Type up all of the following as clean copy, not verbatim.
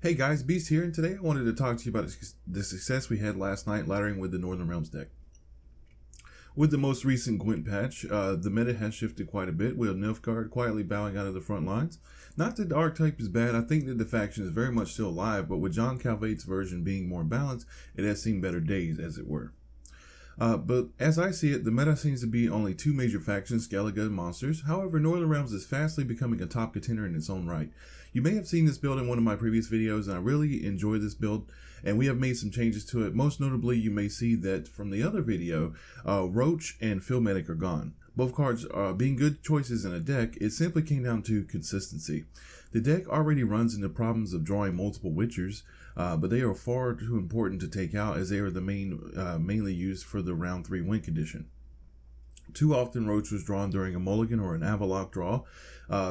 Hey guys, Beast here, and today I wanted to talk to you about the success we had last night laddering with the Northern Realms deck. With the most recent GWENT patch, the meta has shifted quite a bit, with Nilfgaard quietly bowing out of the front lines. Not that the archetype is bad, I think that the faction is very much still alive, but with John Calvate's version being more balanced, it has seen better days, as it were. But as I see it, the meta seems to be only two major factions, Skellige and Monsters. However, Northern Realms is fastly becoming a top contender in its own right. You may have seen this build in one of my previous videos, and I really enjoy this build, and we have made some changes to it. Most notably, you may see that from the other video, Roach and Field Medic are gone. Both cards being good choices in a deck, it simply came down to consistency. The deck already runs into problems of drawing multiple Witchers, but they are far too important to take out as they are the mainly used for the round 3 win condition. Too often Roach was drawn during a mulligan or an Avalok draw.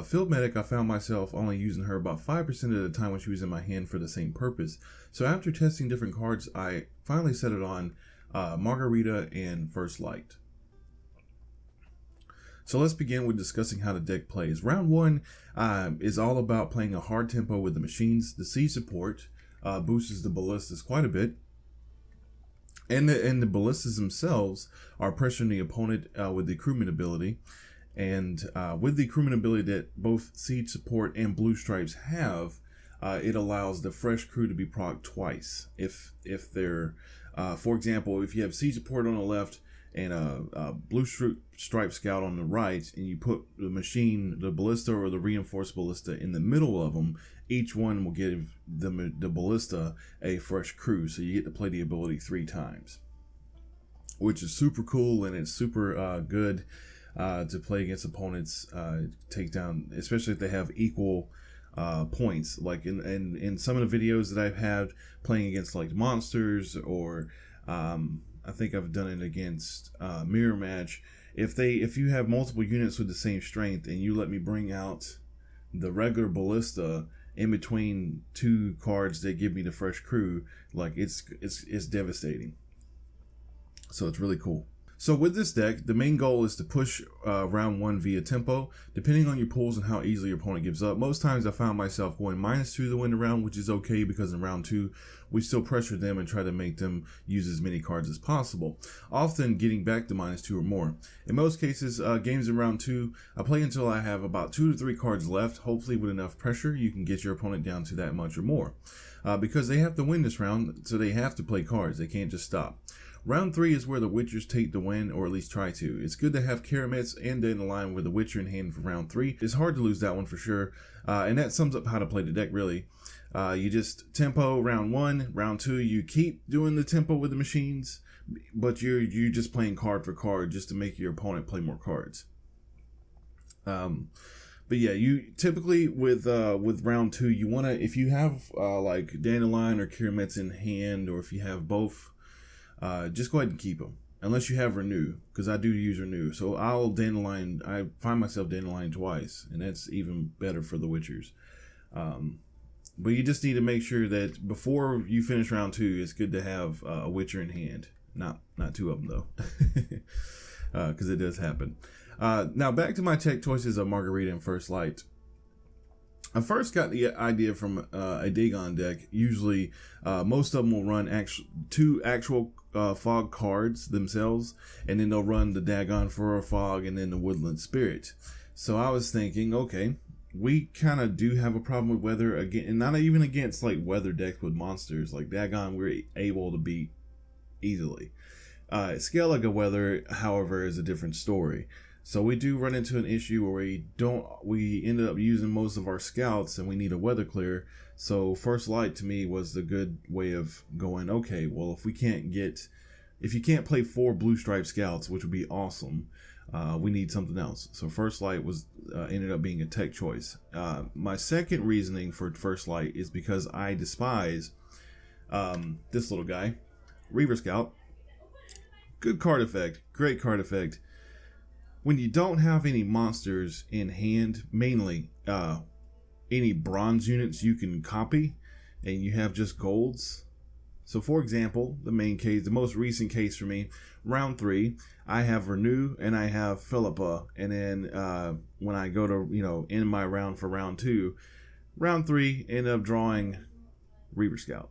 Field Medic, I found myself only using her about 5% of the time when she was in my hand for the same purpose. So after testing different cards, I finally set it on Margarita and First Light. So let's begin with discussing how the deck plays. Round 1 is all about playing a hard tempo with the machines. The siege support boosts the ballistas quite a bit. And the ballistas themselves are pressuring the opponent with the crewman ability. And with the crewman ability that both siege support and blue stripes have, it allows the fresh crew to be procced twice. If they're, for example, if you have siege support on the left and a blue stripe scout on the right, and you put the machine, the ballista or the reinforced ballista in the middle of them, each one will give the ballista a fresh crew, so you get to play the ability 3 times, which is super cool, and it's super good to play against opponents, take down, especially if they have equal points. Like in some of the videos that I've had playing against like monsters, or I think I've done it against Mirror Match. If you have multiple units with the same strength and you let me bring out the regular ballista in between 2 cards that give me the fresh crew, like it's devastating. So it's really cool. So with this deck, the main goal is to push round 1 via tempo, depending on your pulls and how easily your opponent gives up. Most times I found myself going -2 to win the round, which is okay because in round 2, we still pressure them and try to make them use as many cards as possible, often getting back to -2 or more. In most cases, games in round 2, I play until I have about 2 to 3 cards left. Hopefully with enough pressure, you can get your opponent down to that much or more. Because they have to win this round, so they have to play cards. They can't just stop. Round 3 is where the Witchers take the win, or at least try to. It's good to have Karamets and Dandelion with the Witcher in hand for round 3. It's hard to lose that one for sure, and that sums up how to play the deck really. You just tempo round 1, round 2 you keep doing the tempo with the machines, but you're just playing card for card just to make your opponent play more cards. But yeah, you typically with round 2, you want to, if you have like Dandelion or Karamets in hand, or if you have both, just go ahead and keep them, unless you have Renew, because I do use Renew. So I find myself Dandelion twice, and that's even better for the Witchers. But you just need to make sure that before you finish round 2, it's good to have a Witcher in hand. Not 2 of them though, because it does happen. Now back to my tech choices of Margarita and First Light. I first got the idea from a Dagon deck. Usually, most of them will run 2 actual fog cards themselves, and then they'll run the Dagon for a fog and then the Woodland Spirit. So I was thinking, okay, we kind of do have a problem with weather again, and not even against like weather decks with monsters. Like Dagon, we're able to beat easily. Skellige weather, however, is a different story. So we do run into an issue where we ended up using most of our scouts and we need a weather clear. So First Light to me was the good way of going, okay, well, if you can't play 4 blue stripe scouts, which would be awesome, we need something else. So First Light was ended up being a tech choice. My second reasoning for First Light is because I despise this little guy, Reaver Scout. Good card effect, great card effect. When you don't have any monsters in hand, mainly any bronze units you can copy, and you have just golds. So for example, the most recent case for me, round 3, I have Renew and I have Philippa, and then when I go to, end my round for round 2, round 3, end up drawing Reaver Scout.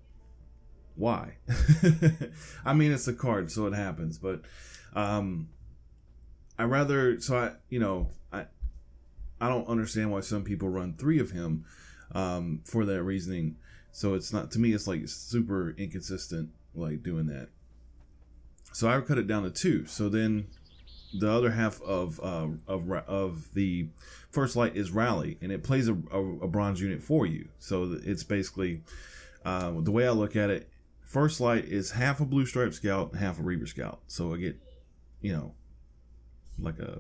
Why? I mean, it's a card, so it happens. But I rather, so I don't understand why some people run 3 of him for that reasoning. So it's not, to me, it's like super inconsistent, like doing that. So I cut it down to 2. So then the other half of the first light is Rally, and it plays a bronze unit for you. So it's basically, the way I look at it, first light is half a Blue Stripe Scout, half a Reaver Scout. So I get, like a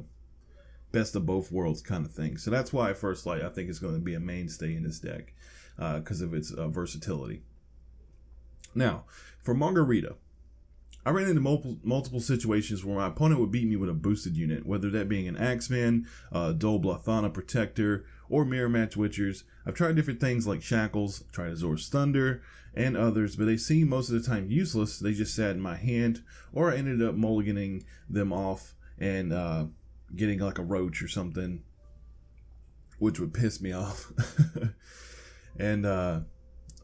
best of both worlds kind of thing. So that's why first light, I think, is going to be a mainstay in this deck because of its versatility. Now, for Margarita, I ran into multiple situations where my opponent would beat me with a boosted unit, whether that being an Axeman, Dole Blathana Protector, or Mirror Match Witchers. I've tried different things like Shackles, tried Azor's Thunder, and others, but they seem most of the time useless. They just sat in my hand, or I ended up mulliganing them off and getting like a Roach or something, which would piss me off. And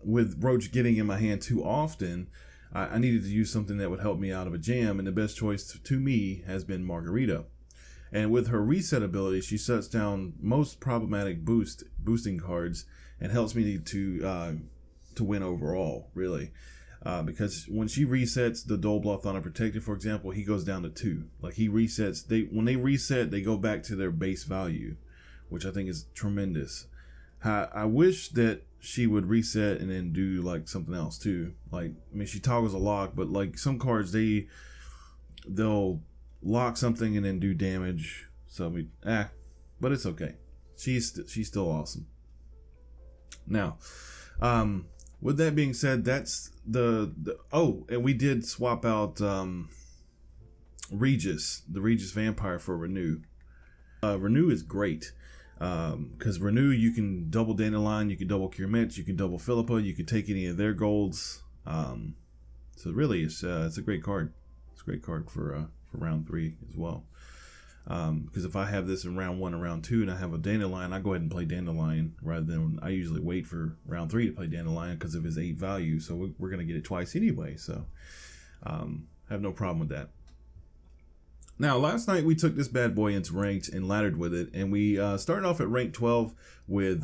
with Roach getting in my hand too often, I needed to use something that would help me out of a jam, and the best choice to me has been Margarita. And with her reset ability, she shuts down most problematic boosting cards and helps me to win overall, really. Because when she resets the Dole Blathana Protector, for example, he goes down to 2. Like, he resets, when they reset, they go back to their base value, which I think is tremendous. I wish that she would reset and then do like something else too. Like, I mean, she toggles a lock, but like some cards, they'll lock something and then do damage. So but it's okay. She's still awesome. Now, with that being said, that's and we did swap out Regis, the Regis Vampire, for Renew. Renew is great. Because Renew, you can double Dandelion, you can double Kirmit, you can double Philippa, you can take any of their golds. So really, it's a great card. It's a great card for round 3 as well. Because if I have this in round 1 and round 2 and I have a Dandelion, I go ahead and play Dandelion rather than I usually wait for round 3 to play Dandelion because of his 8 value. So we're going to get it twice anyway. So have no problem with that. Now, last night we took this bad boy into ranked and laddered with it, and we started off at rank 12 with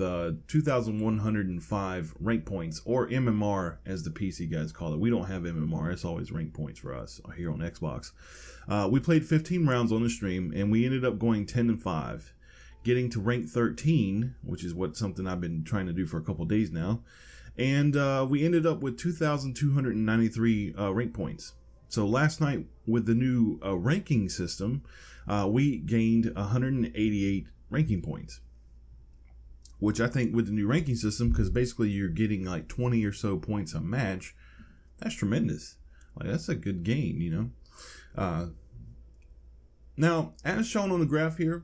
2,105 rank points, or MMR as the PC guys call it. We don't have MMR, it's always rank points for us here on Xbox. We played 15 rounds on the stream, and we ended up going 10-5, getting to rank 13, which is something I've been trying to do for a couple days now, and we ended up with 2,293 rank points. So last night, with the new ranking system, we gained 188 ranking points, which I think with the new ranking system, because basically you're getting like 20 or so points a match, that's tremendous. Like, that's a good gain, Now, as shown on the graph here,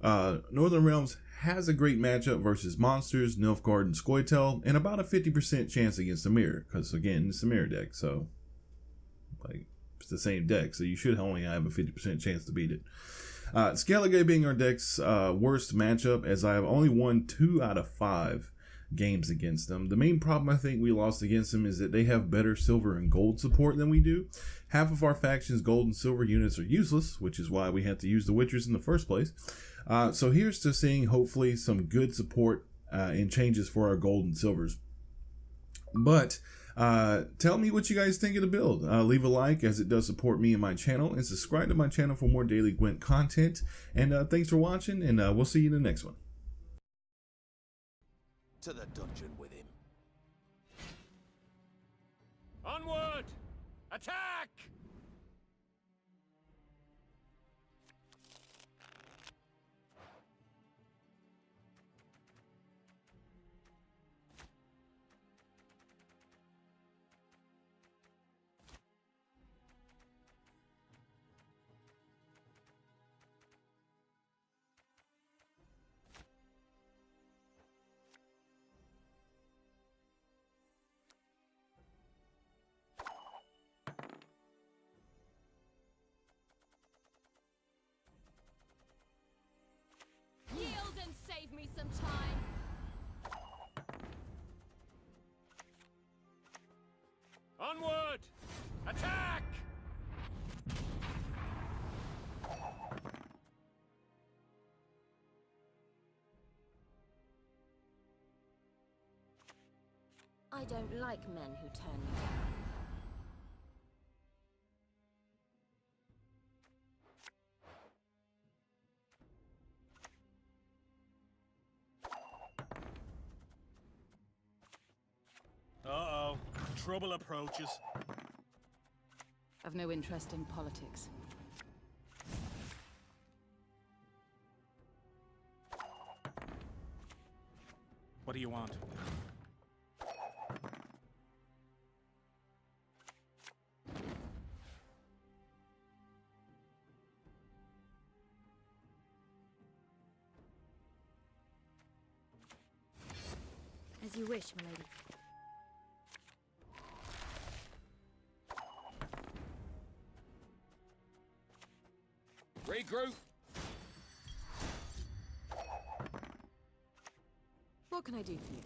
Northern Realms has a great matchup versus Monsters, Nilfgaard, and Scoia'tael, and about a 50% chance against the Mirror, because again, it's a Mirror deck, so like, it's the same deck, so you should only have a 50% chance to beat it. Skellige being our deck's worst matchup, as I have only won 2 out of 5 games against them. The main problem I think we lost against them is that they have better silver and gold support than we do. Half of our faction's gold and silver units are useless, which is why we had to use the Witchers in the first place. So here's to seeing hopefully some good support and changes for our gold and silvers. But tell me what you guys think of the build. Leave a like, as it does support me and my channel, and subscribe to my channel for more daily Gwent content. And thanks for watching, and we'll see you in the next one. To the dungeon with him. Onward! Attack! Attack! I don't like men who turn me down. Uh-oh. Trouble approaches. I've no interest in politics. What do you want? As you wish, milady. Regroup! What can I do for you?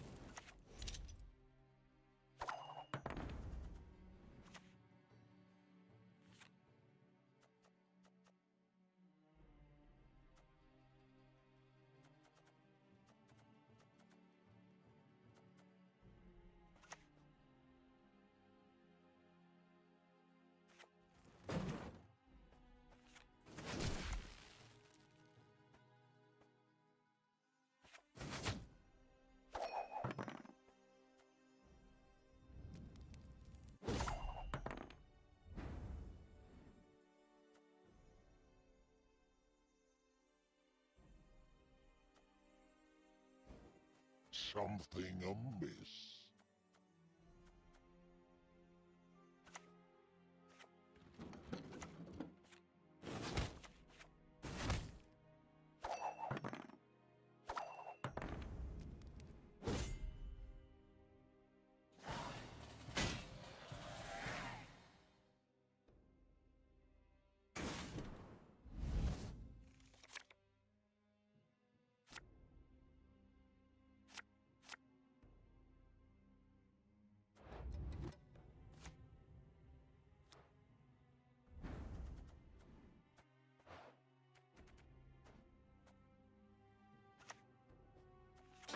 Something amiss.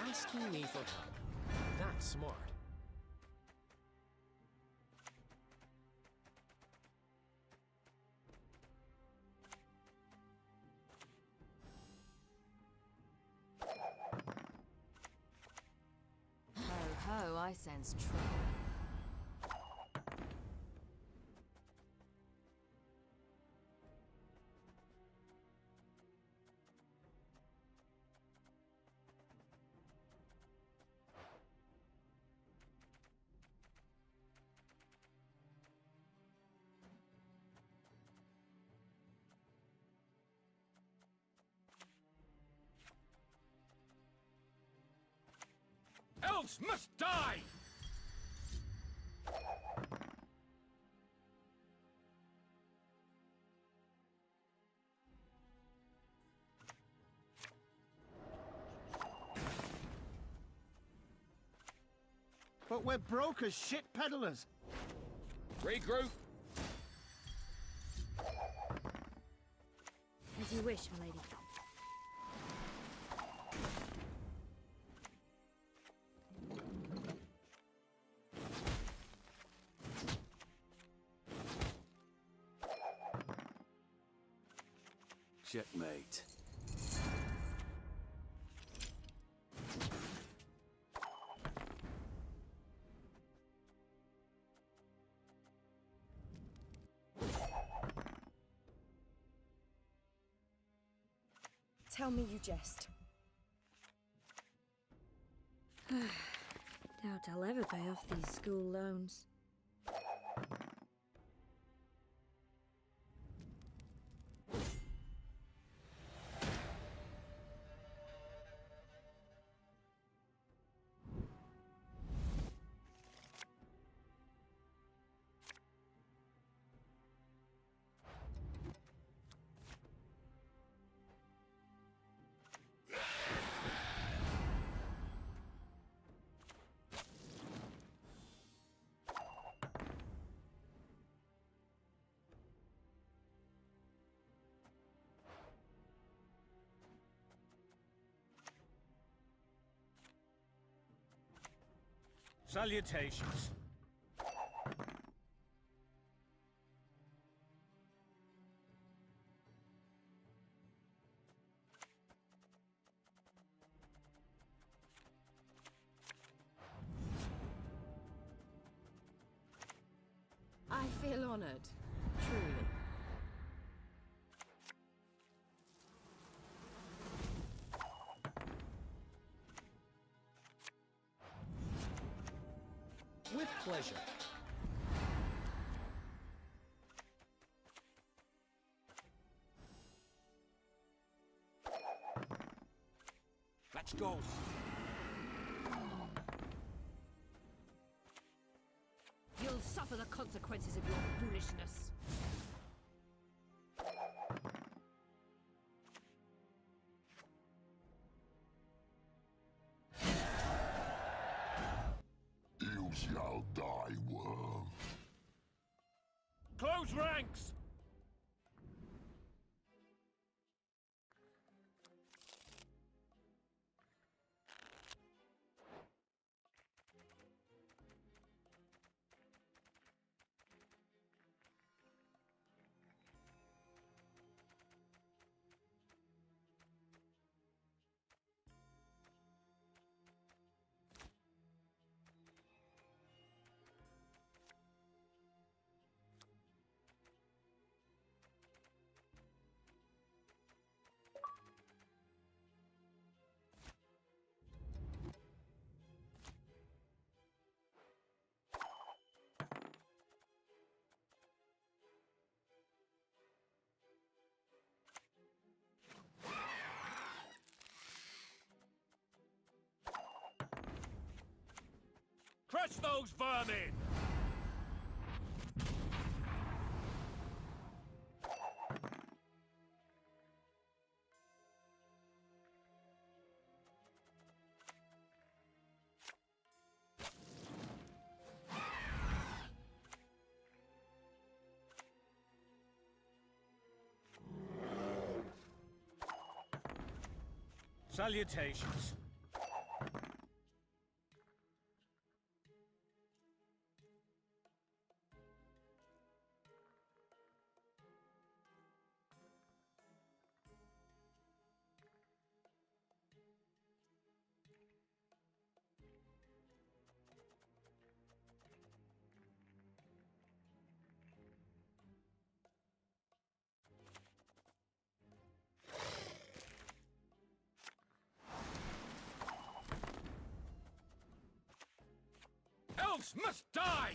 Asking me for help. That's smart. Ho ho, I sense trouble. Elves must die! But we're broke as shit peddlers. Regroup! As you wish, milady. Checkmate. Tell me you jest. Doubt I'll ever pay off these school loans. Salutations. I feel honored, truly. With pleasure. Let's go. You'll suffer the consequences of your foolishness. You shall die, worm. Close ranks! Crush those vermin! Salutations. Elves must die!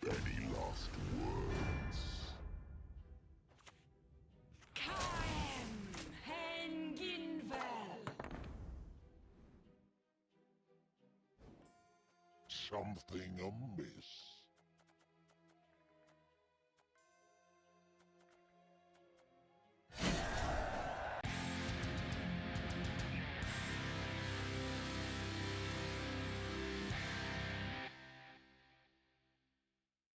Any last words? Something amiss.